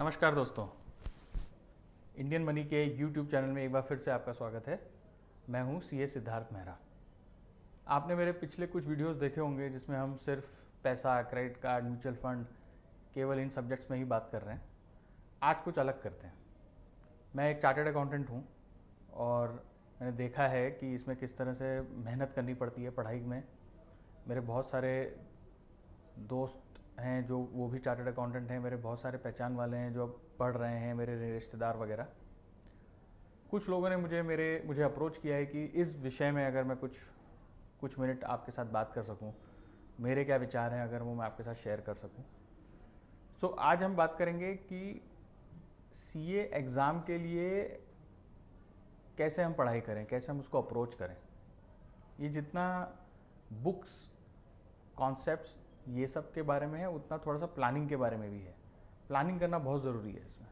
नमस्कार दोस्तों, Indian money के यूट्यूब चैनल में एक बार फिर से आपका स्वागत है। मैं हूं सीए सिद्धार्थ मेहरा। आपने मेरे पिछले कुछ वीडियोस देखे होंगे जिसमें हम सिर्फ पैसा, क्रेडिट कार्ड, म्यूचुअल फंड, केवल इन सब्जेक्ट्स में ही बात कर रहे हैं। आज कुछ अलग करते हैं। मैं एक चार्टर्ड अकाउंटेंट हूं और मैंने देखा है कि इसमें किस तरह से मेहनत करनी पड़ती है पढ़ाई में। मेरे बहुत सारे दोस्त हैं जो वो भी चार्टर्ड अकाउंटेंट हैं, मेरे बहुत सारे पहचान वाले हैं जो अब पढ़ रहे हैं, मेरे रिश्तेदार वगैरह। कुछ लोगों ने मुझे अप्रोच किया है कि इस विषय में अगर मैं कुछ मिनट आपके साथ बात कर सकूं, मेरे क्या विचार हैं अगर वो मैं आपके साथ शेयर कर सकूं। सो आज हम बात करेंगे कि सीए एग्ज़ाम के लिए कैसे हम पढ़ाई करें, कैसे हम उसको अप्रोच करें। ये जितना बुक्स, कॉन्सेप्ट्स ये सब के बारे में है, उतना थोड़ा सा प्लानिंग के बारे में भी है। प्लानिंग करना बहुत ज़रूरी है। इसमें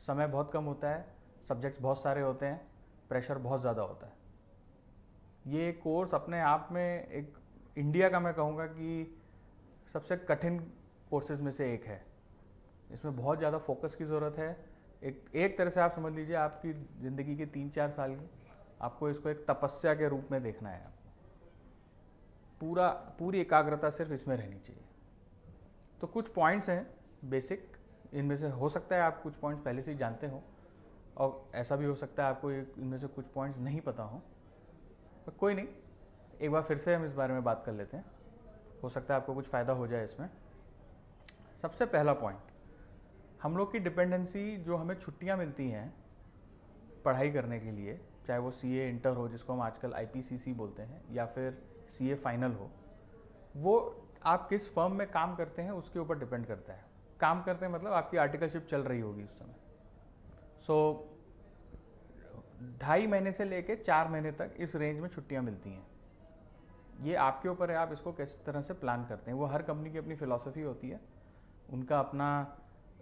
समय बहुत कम होता है, सब्जेक्ट्स बहुत सारे होते हैं, प्रेशर बहुत ज़्यादा होता है। ये कोर्स अपने आप में एक इंडिया का मैं कहूँगा कि सबसे कठिन कोर्सेज में से एक है। इसमें बहुत ज़्यादा फोकस की ज़रूरत है। एक तरह से आप समझ लीजिए, आपकी ज़िंदगी के 3-4 साल आपको इसको एक तपस्या के रूप में देखना है। पूरी एकाग्रता सिर्फ इसमें रहनी चाहिए। तो कुछ पॉइंट्स हैं बेसिक, इनमें से हो सकता है आप कुछ पॉइंट्स पहले से ही जानते हो और ऐसा भी हो सकता है आपको इनमें से कुछ पॉइंट्स नहीं पता हो। पर कोई नहीं, एक बार फिर से हम इस बारे में बात कर लेते हैं। हो सकता है आपको कुछ फ़ायदा हो जाए इसमें। सबसे पहला पॉइंट, हम लोग की डिपेंडेंसी, जो हमें छुट्टियां मिलती हैं पढ़ाई करने के लिए, चाहे वो सीए इंटर हो जिसको हम आजकल आईपीसीसी बोलते हैं, या फिर सीए फाइनल हो, वो आप किस फर्म में काम करते हैं उसके ऊपर डिपेंड करता है। काम करते हैं मतलब आपकी आर्टिकलशिप चल रही होगी उस समय। सो 2.5 महीने से लेके 4 महीने तक इस रेंज में छुट्टियां मिलती हैं। ये आपके ऊपर है, आप इसको किस तरह से प्लान करते हैं। वो हर कंपनी की अपनी फ़िलॉसफी होती है, उनका अपना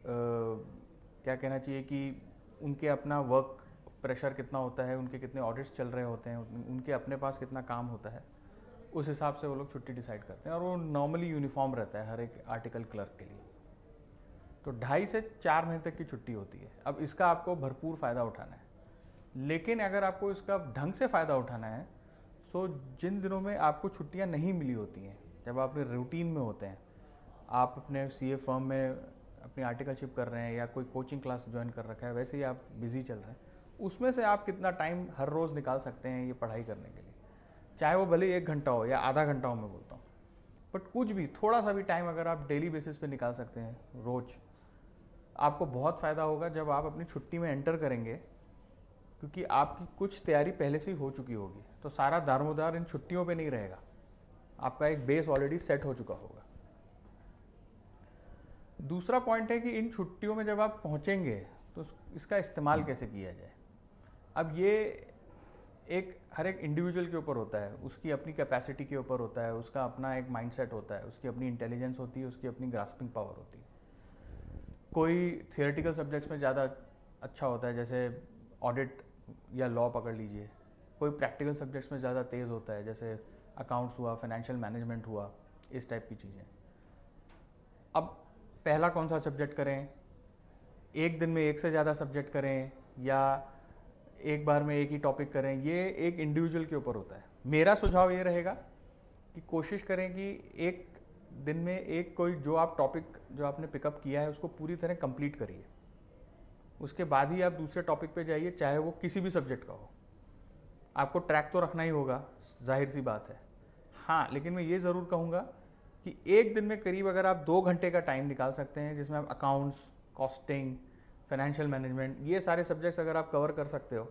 क्या कहना चाहिए कि उनके अपना वर्क प्रेशर कितना होता है, उनके कितने ऑडिट्स चल रहे होते हैं, उनके अपने पास कितना काम होता है, उस हिसाब से वो लोग छुट्टी डिसाइड करते हैं। और वो नॉर्मली यूनिफॉर्म रहता है हर एक आर्टिकल क्लर्क के लिए। तो 2.5 से 4 महीने तक की छुट्टी होती है। अब इसका आपको भरपूर फ़ायदा उठाना है, लेकिन अगर आपको इसका ढंग से फ़ायदा उठाना है, सो जिन दिनों में आपको छुट्टियां नहीं मिली होती हैं, जब आप अपने रूटीन में होते हैं, आप अपने सीए फर्म में अपनी आर्टिकलशिप कर रहे हैं या कोई कोचिंग क्लास ज्वाइन कर रखा है, वैसे ही आप बिज़ी चल रहे हैं, उसमें से आप कितना टाइम हर रोज़ निकाल सकते हैं ये पढ़ाई करने के लिए। चाहे वो भले 1 घंटा हो या आधा घंटा हो, मैं बोलता हूँ, बट कुछ भी थोड़ा सा भी टाइम अगर आप डेली बेसिस पे निकाल सकते हैं रोज़, आपको बहुत फ़ायदा होगा जब आप अपनी छुट्टी में एंटर करेंगे, क्योंकि आपकी कुछ तैयारी पहले से ही हो चुकी होगी। तो सारा दारोमदार इन छुट्टियों पे नहीं रहेगा, आपका एक बेस ऑलरेडी सेट हो चुका होगा। दूसरा पॉइंट है कि इन छुट्टियों में जब आप पहुंचेंगे तो इसका इस्तेमाल कैसे किया जाए। अब ये हर एक इंडिविजुअल के ऊपर होता है, उसकी अपनी कैपेसिटी के ऊपर होता है, उसका अपना एक माइंडसेट होता है, उसकी अपनी इंटेलिजेंस होती है, उसकी अपनी ग्रास्पिंग पावर होती है। कोई थियोरेटिकल सब्जेक्ट्स में ज़्यादा अच्छा होता है, जैसे ऑडिट या लॉ पकड़ लीजिए। कोई प्रैक्टिकल सब्जेक्ट्स में ज़्यादा तेज़ होता है, जैसे अकाउंट्स हुआ, फाइनेंशियल मैनेजमेंट हुआ, इस टाइप की चीज़ें। अब पहला कौन सा सब्जेक्ट करें, एक दिन में एक से ज़्यादा सब्जेक्ट करें या एक बार में एक ही टॉपिक करें, ये एक इंडिविजुअल के ऊपर होता है। मेरा सुझाव ये रहेगा कि कोशिश करें कि एक दिन में एक कोई जो आप टॉपिक जो आपने पिकअप किया है उसको पूरी तरह कंप्लीट करिए। उसके बाद ही आप दूसरे टॉपिक पे जाइए, चाहे वो किसी भी सब्जेक्ट का हो। आपको ट्रैक तो रखना ही होगा, जाहिर सी बात है। हाँ, लेकिन मैं ये ज़रूर कहूँगा कि एक दिन में करीब अगर आप 2 घंटे का टाइम निकाल सकते हैं, जिसमें आप अकाउंट्स, कॉस्टिंग, फाइनेंशियल मैनेजमेंट, ये सारे सब्जेक्ट्स अगर आप कवर कर सकते हो,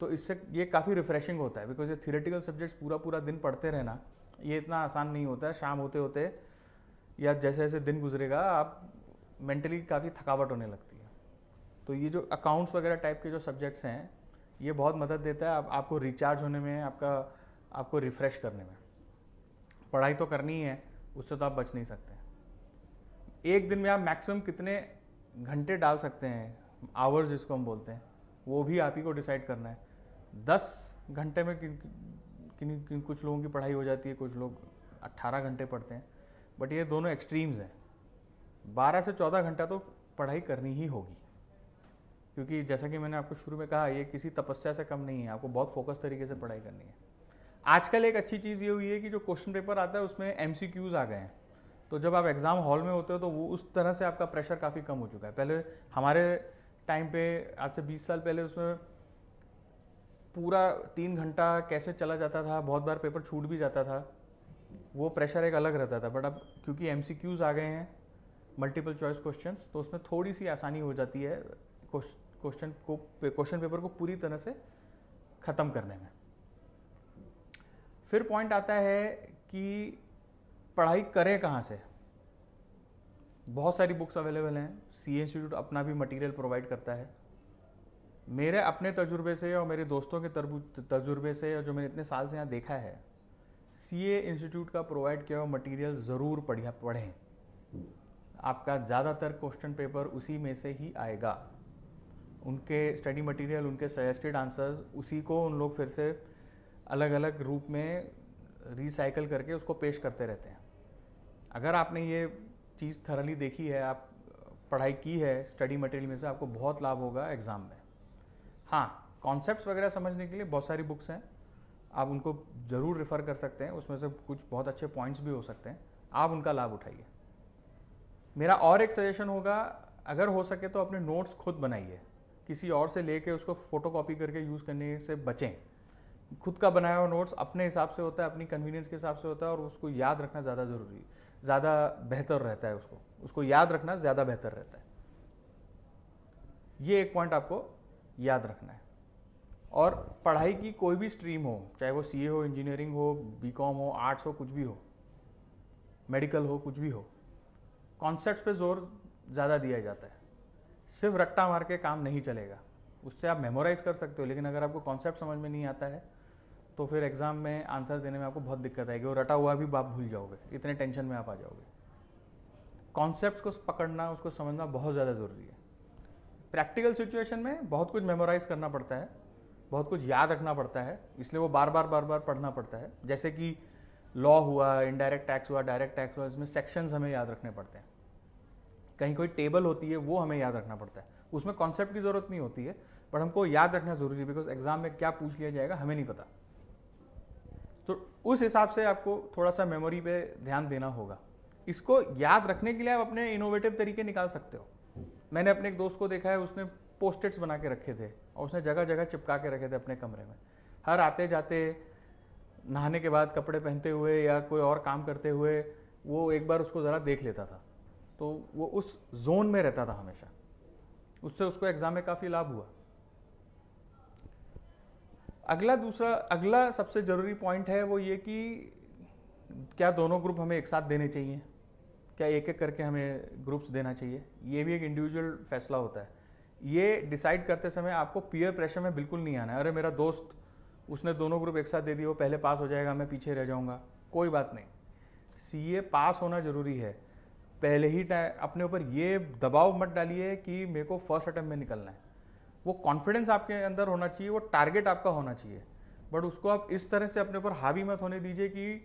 तो इससे ये काफ़ी रिफ्रेशिंग होता है। बिकॉज ये थियोरेटिकल सब्जेक्ट्स पूरा पूरा दिन पढ़ते रहना ये इतना आसान नहीं होता है। शाम होते होते या जैसे जैसे दिन गुजरेगा, आप मेंटली काफ़ी थकावट होने लगती है। तो ये जो अकाउंट्स वगैरह टाइप के जो सब्जेक्ट्स हैं, ये बहुत मदद देता है आपको रिचार्ज होने में, आपको रिफ़्रेश करने में। पढ़ाई तो करनी ही है, उससे तो आप बच नहीं सकते। एक दिन में आप मैक्सिमम कितने घंटे डाल सकते हैं, आवर्स जिसको हम बोलते हैं, वो भी आप ही को डिसाइड करना है। 10 घंटे में कुछ लोगों की पढ़ाई हो जाती है, कुछ लोग 18 घंटे पढ़ते हैं, बट ये दोनों एक्सट्रीम्स हैं। 12 से 14 घंटा तो पढ़ाई करनी ही होगी, क्योंकि जैसा कि मैंने आपको शुरू में कहा, ये किसी तपस्या से कम नहीं है, आपको बहुत फोकस तरीके से पढ़ाई करनी है। आजकल एक अच्छी चीज़ ये हुई है कि जो क्वेश्चन पेपर आता है उसमें MCQs आ गए हैं, तो जब आप एग्ज़ाम हॉल में होते हो तो वो उस तरह से आपका प्रेशर काफ़ी कम हो चुका है। पहले हमारे टाइम पे, आज से 20 साल पहले, उसमें पूरा 3 घंटा कैसे चला जाता था, बहुत बार पेपर छूट भी जाता था, वो प्रेशर एक अलग रहता था। बट अब क्योंकि MCQs आ गए हैं, मल्टीपल चॉइस क्वेश्चंस, तो उसमें थोड़ी सी आसानी हो जाती है क्वेश्चन पेपर को पूरी तरह से ख़त्म करने में। फिर पॉइंट आता है कि पढ़ाई करें कहाँ से। बहुत सारी बुक्स अवेलेबल हैं, CA इंस्टीट्यूट अपना भी मटेरियल प्रोवाइड करता है। मेरे अपने तजुर्बे से और मेरे दोस्तों के तजुर्बे से, और जो मैंने इतने साल से यहाँ देखा है, CA इंस्टीट्यूट का प्रोवाइड किया हुआ मटेरियल ज़रूर पढ़ें। आपका ज़्यादातर क्वेश्चन पेपर उसी में से ही आएगा। उनके स्टडी मटेरियल, उनके सजेस्टेड आंसर्स, उसी को उन लोग फिर से अलग अलग रूप में रिसाइकल करके उसको पेश करते रहते हैं। अगर आपने ये चीज़ थरली देखी है, आप पढ़ाई की है स्टडी मटेरियल में से, आपको बहुत लाभ होगा एग्ज़ाम में। हाँ, कॉन्सेप्ट्स वगैरह समझने के लिए बहुत सारी बुक्स हैं, आप उनको ज़रूर रेफ़र कर सकते हैं, उसमें से कुछ बहुत अच्छे पॉइंट्स भी हो सकते हैं, आप उनका लाभ उठाइए। मेरा और एक सजेशन होगा, अगर हो सके तो अपने नोट्स खुद बनाइए, किसी और से लेके उसको फ़ोटोकॉपी करके यूज़ करने से बचें। खुद का बनाया हुआ नोट्स अपने हिसाब से होता है, अपनी कन्वीनियंस के हिसाब से होता है, और उसको याद रखना ज़्यादा ज़रूरी, ज़्यादा बेहतर रहता है। उसको याद रखना ज़्यादा बेहतर रहता है। ये एक पॉइंट आपको याद रखना है। और पढ़ाई की कोई भी स्ट्रीम हो, चाहे वो CA हो, इंजीनियरिंग हो, BCom हो, आर्ट्स हो, कुछ भी हो, मेडिकल हो, कुछ भी हो, कॉन्सेप्ट्स पे जोर ज़्यादा दिया जाता है। सिर्फ रट्टा मार के काम नहीं चलेगा। उससे आप मेमोराइज़ कर सकते हो, लेकिन अगर आपको कॉन्सेप्ट समझ में नहीं आता है तो फिर एग्ज़ाम में आंसर देने में आपको बहुत दिक्कत आएगी, और रटा हुआ भी आप भूल जाओगे, इतने टेंशन में आप आ जाओगे। कॉन्सेप्ट्स को पकड़ना, उसको समझना बहुत ज़्यादा ज़रूरी है। प्रैक्टिकल सिचुएशन में बहुत कुछ मेमोराइज़ करना पड़ता है, बहुत कुछ याद रखना पड़ता है, इसलिए वो बार बार पढ़ना पड़ता है। जैसे कि लॉ हुआ, इनडायरेक्ट टैक्स हुआ, डायरेक्ट टैक्स हुआ, इसमें सेक्शंस हमें याद रखने पड़ते हैं। कहीं कोई टेबल होती है, वो हमें याद रखना पड़ता है। उसमें कॉन्सेप्ट की ज़रूरत नहीं होती है, बट हमको याद रखना ज़रूरी है, बिकॉज एग्जाम में क्या पूछ लिया जाएगा हमें नहीं पता। तो उस हिसाब से आपको थोड़ा सा मेमोरी पे ध्यान देना होगा। इसको याद रखने के लिए आप अपने इनोवेटिव तरीके निकाल सकते हो। मैंने अपने एक दोस्त को देखा है, उसने पोस्टेट्स बना के रखे थे, और उसने जगह जगह चिपका के रखे थे अपने कमरे में। हर आते जाते, नहाने के बाद, कपड़े पहनते हुए, या कोई और काम करते हुए, वो एक बार उसको ज़रा देख लेता था, तो वो उस जोन में रहता था हमेशा। उससे उसको एग्ज़ाम में काफ़ी लाभ हुआ। अगला सबसे ज़रूरी पॉइंट है वो ये कि क्या दोनों ग्रुप हमें एक साथ देने चाहिए, क्या एक एक करके हमें ग्रुप्स देना चाहिए। ये भी एक इंडिविजुअल फैसला होता है। ये डिसाइड करते समय आपको पीयर प्रेशर में बिल्कुल नहीं आना है, अरे मेरा दोस्त, उसने दोनों ग्रुप एक साथ दे दिए, वो पहले पास हो जाएगा, मैं पीछे रह जाऊँगा। कोई बात नहीं, CA पास होना ज़रूरी है। पहले ही अपने ऊपर ये दबाव मत डालिए कि मेरे को फर्स्ट अटेम्प्ट में निकलना है। वो कॉन्फिडेंस आपके अंदर होना चाहिए, वो टारगेट आपका होना चाहिए, बट उसको आप इस तरह से अपने ऊपर हावी मत होने दीजिए कि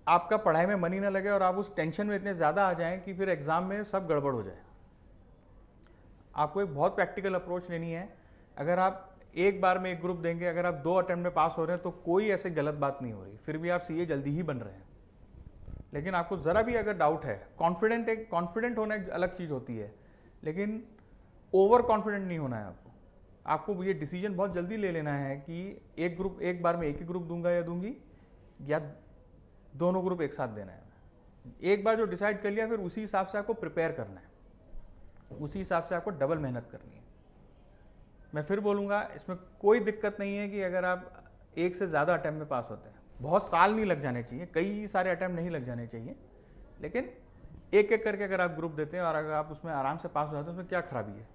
आपका पढ़ाई में मन ही ना लगे, और आप उस टेंशन में इतने ज़्यादा आ जाएं कि फिर एग्ज़ाम में सब गड़बड़ हो जाए। आपको एक बहुत प्रैक्टिकल अप्रोच लेनी है। अगर आप एक बार में एक ग्रुप देंगे, अगर आप 2 अटेम्प्ट में पास हो रहे हैं, तो कोई ऐसे गलत बात नहीं हो रही, फिर भी आप CA जल्दी ही बन रहे हैं। लेकिन आपको ज़रा भी अगर डाउट है, कॉन्फिडेंट होना एक अलग चीज़ होती है, लेकिन ओवर कॉन्फिडेंट नहीं होना है आपको ये डिसीजन बहुत जल्दी ले लेना है कि एक बार में एक ही ग्रुप दूंगा या दूंगी, या दोनों ग्रुप एक साथ देना है। एक बार जो डिसाइड कर लिया, फिर उसी हिसाब से आपको प्रिपेयर करना है, उसी हिसाब से आपको डबल मेहनत करनी है। मैं फिर बोलूँगा, इसमें कोई दिक्कत नहीं है कि अगर आप एक से ज़्यादा अटैम्प्ट में पास होते हैं, बहुत साल नहीं लग जाने चाहिए, कई सारे अटैम्प्ट नहीं लग जाने चाहिए, लेकिन एक एक करके अगर आप ग्रुप देते हैं और अगर आप उसमें आराम से पास हो जाते हैं, उसमें क्या खराबी है।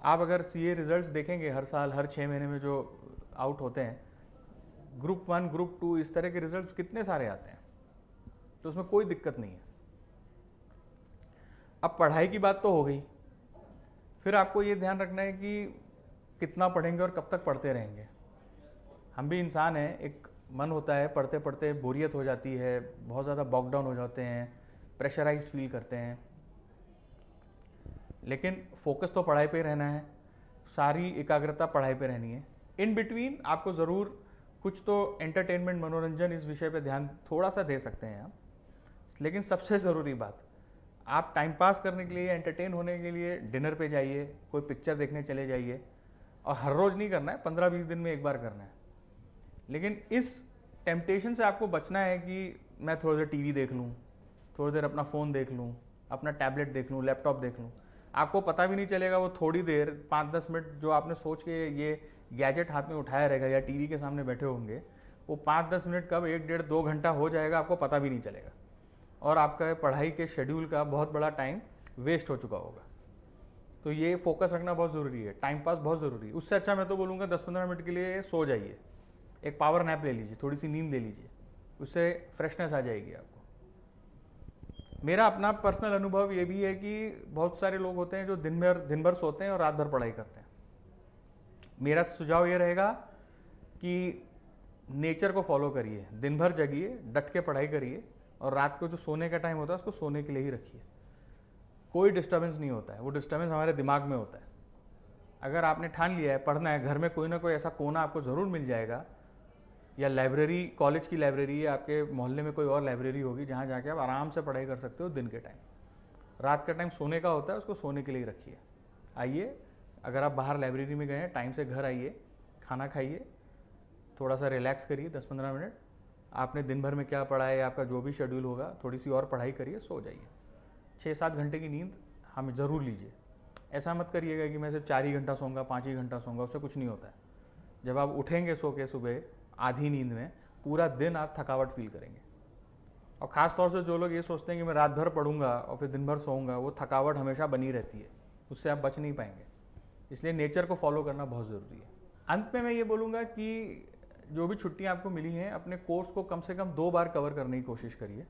आप अगर CA रिजल्ट्स देखेंगे हर साल, हर 6 महीने में जो आउट होते हैं, ग्रुप 1, ग्रुप 2, इस तरह के रिजल्ट्स कितने सारे आते हैं, तो उसमें कोई दिक्कत नहीं है। अब पढ़ाई की बात तो हो गई, फिर आपको ये ध्यान रखना है कि कितना पढ़ेंगे और कब तक पढ़ते रहेंगे। हम भी इंसान हैं, एक मन होता है, पढ़ते पढ़ते बोरियत हो जाती है, बहुत ज़्यादा बॉक डाउन हो जाते हैं, प्रेशराइज्ड फील करते हैं। लेकिन फोकस तो पढ़ाई पे रहना है, सारी एकाग्रता पढ़ाई पे रहनी है। इन बिटवीन आपको ज़रूर कुछ तो एंटरटेनमेंट, मनोरंजन, इस विषय पे ध्यान थोड़ा सा दे सकते हैं आप। लेकिन सबसे ज़रूरी बात, आप टाइम पास करने के लिए, एंटरटेन होने के लिए डिनर पे जाइए, कोई पिक्चर देखने चले जाइए, और हर रोज़ नहीं करना है, 15-20 दिन में एक बार करना है। लेकिन इस टेम्पटेशन से आपको बचना है कि मैं थोड़ी देर टीवी देख लूँ, थोड़ी देर अपना फ़ोन देख लूँ, अपना टैबलेट देख लूँ, लैपटॉप देख लूँ। आपको पता भी नहीं चलेगा वो थोड़ी देर 5-10 मिनट जो आपने सोच के ये गैजेट हाथ में उठाया रहेगा या टीवी के सामने बैठे होंगे, वो 5-10 मिनट कब 1-1.5-2 घंटा हो जाएगा आपको पता भी नहीं चलेगा, और आपका पढ़ाई के शेड्यूल का बहुत बड़ा टाइम वेस्ट हो चुका होगा। तो ये फोकस रखना बहुत ज़रूरी है, टाइम पास बहुत ज़रूरी है। उससे अच्छा मैं तो बोलूँगा 10-15 मिनट के लिए सो जाइए, एक पावर नैप ले लीजिए, थोड़ी सी नींद ले लीजिए, उससे फ्रेशनेस आ जाएगी आपको। मेरा अपना पर्सनल अनुभव ये भी है कि बहुत सारे लोग होते हैं जो दिन भर सोते हैं और रात भर पढ़ाई करते हैं। मेरा सुझाव ये रहेगा कि नेचर को फॉलो करिए, दिन भर जगिए, डट के पढ़ाई करिए, और रात को जो सोने का टाइम होता है उसको सोने के लिए ही रखिए। कोई डिस्टर्बेंस नहीं होता है, वो डिस्टर्बेंस हमारे दिमाग में होता है। अगर आपने ठान लिया है पढ़ना है, घर में कोई ना कोई ऐसा कोना आपको ज़रूर मिल जाएगा, या लाइब्रेरी, कॉलेज की लाइब्रेरी, या आपके मोहल्ले में कोई और लाइब्रेरी होगी जहाँ जाके आप आराम से पढ़ाई कर सकते हो दिन के टाइम। रात का टाइम सोने का होता है, उसको सोने के लिए रखिए। आइए, अगर आप बाहर लाइब्रेरी में गए हैं, टाइम से घर आइए, खाना खाइए, थोड़ा सा रिलैक्स करिए 10-15 मिनट। आपने दिन भर में क्या पढ़ा है, आपका जो भी शेड्यूल होगा, थोड़ी सी और पढ़ाई करिए, सो जाइए। 6-7 घंटे की नींद हमें ज़रूर लीजिए। ऐसा मत करिएगा कि मैं सिर्फ 4 ही घंटा सोऊंगा, 5 ही घंटा सोऊंगा, उससे कुछ नहीं होता है। जब आप उठेंगे सो के सुबह आधी नींद में, पूरा दिन आप थकावट फील करेंगे। और ख़ास तौर से जो लोग ये सोचते हैं कि मैं रात भर पढ़ूंगा और फिर दिन भर सोऊंगा, वो थकावट हमेशा बनी रहती है, उससे आप बच नहीं पाएंगे। इसलिए नेचर को फॉलो करना बहुत ज़रूरी है। अंत में मैं ये बोलूँगा कि जो भी छुट्टियाँ आपको मिली हैं, अपने कोर्स को कम से कम 2 बार कवर करने की कोशिश करिए,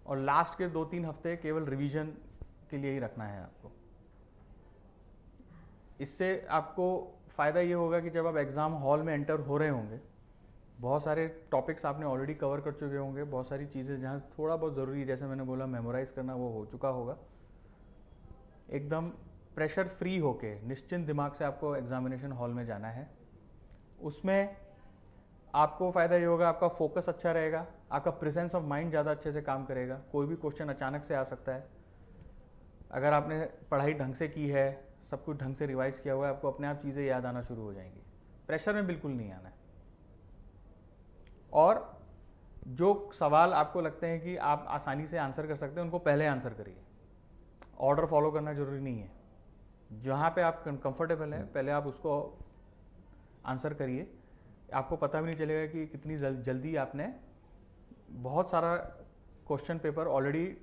और लास्ट के 2-3 हफ्ते केवल रिवीजन के लिए ही रखना है आपको। इससे आपको फ़ायदा ये होगा कि जब आप एग्ज़ाम हॉल में एंटर हो रहे होंगे, बहुत सारे टॉपिक्स आपने ऑलरेडी कवर कर चुके होंगे, बहुत सारी चीज़ें जहाँ थोड़ा बहुत ज़रूरी है, जैसे मैंने बोला मेमोराइज़ करना, वो हो चुका होगा। एकदम प्रेशर फ्री होके निश्चिंत दिमाग से आपको एग्जामिनेशन हॉल में जाना है। उसमें आपको फ़ायदा ये होगा, आपका फोकस अच्छा रहेगा, आपका प्रेजेंस ऑफ माइंड ज़्यादा अच्छे से काम करेगा। कोई भी क्वेश्चन अचानक से आ सकता है। अगर आपने पढ़ाई ढंग से की है, सब कुछ ढंग से रिवाइज़ किया हुआ है, आपको अपने आप चीज़ें याद आना शुरू हो जाएंगी। प्रेशर में बिल्कुल नहीं आना है। और जो सवाल आपको लगते हैं कि आप आसानी से आंसर कर सकते हैं, उनको पहले आंसर करिए। ऑर्डर फॉलो करना ज़रूरी नहीं है। जहाँ पे आप कंफर्टेबल हैं, पहले आप उसको आंसर करिए। आपको पता भी नहीं चलेगा कि कितनी जल्दी आपने बहुत सारा क्वेश्चन पेपर ऑलरेडी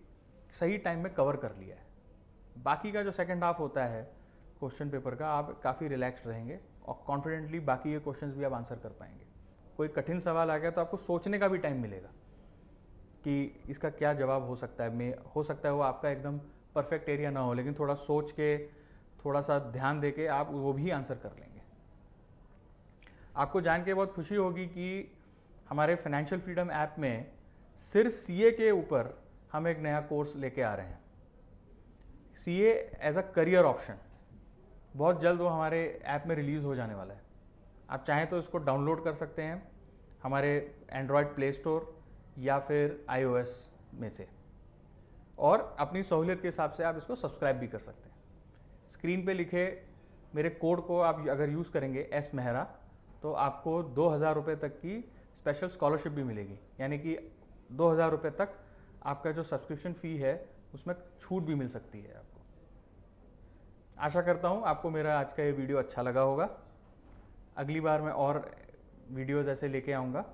सही टाइम में कवर कर लिया है। बाकी का जो सेकंड हाफ होता है क्वेश्चन पेपर का, आप काफ़ी रिलैक्स्ड रहेंगे और कॉन्फिडेंटली बाकी के क्वेश्चंस भी आप आंसर कर पाएंगे। कोई कठिन सवाल आ गया तो आपको सोचने का भी टाइम मिलेगा कि इसका क्या जवाब हो सकता है। हो सकता है वो आपका एकदम परफेक्ट एरिया ना हो, लेकिन थोड़ा सोच के, थोड़ा सा ध्यान दे के आप वो भी आंसर कर लेंगे। आपको जान के बहुत खुशी होगी कि हमारे फाइनेंशियल फ्रीडम ऐप में सिर्फ सीए के ऊपर हम एक नया कोर्स लेके आ रहे हैं, CA as a career option. बहुत जल्द वो हमारे ऐप में रिलीज़ हो जाने वाला है। आप चाहें तो इसको डाउनलोड कर सकते हैं हमारे एंड्रॉयड प्ले स्टोर या फिर iOS में से, और अपनी सहूलियत के हिसाब से आप इसको सब्सक्राइब भी कर सकते हैं। स्क्रीन पे लिखे मेरे कोड को आप अगर यूज़ करेंगे एस मेहरा, तो आपको 2,000 रुपये तक की स्पेशल स्कॉलरशिप भी मिलेगी। यानी कि 2,000 रुपये तक आपका जो सब्सक्रिप्शन फ़ी है उसमें छूट भी मिल सकती है आपको। आशा करता हूँ आपको मेरा आज का ये वीडियो अच्छा लगा होगा। अगली बार मैं और वीडियोज़ ऐसे लेके आऊँगा।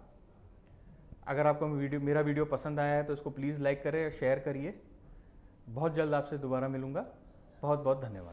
अगर आपको मेरा वीडियो पसंद आया है तो इसको प्लीज़ लाइक करें, शेयर करिए। बहुत जल्द आपसे दोबारा मिलूँगा। बहुत बहुत धन्यवाद।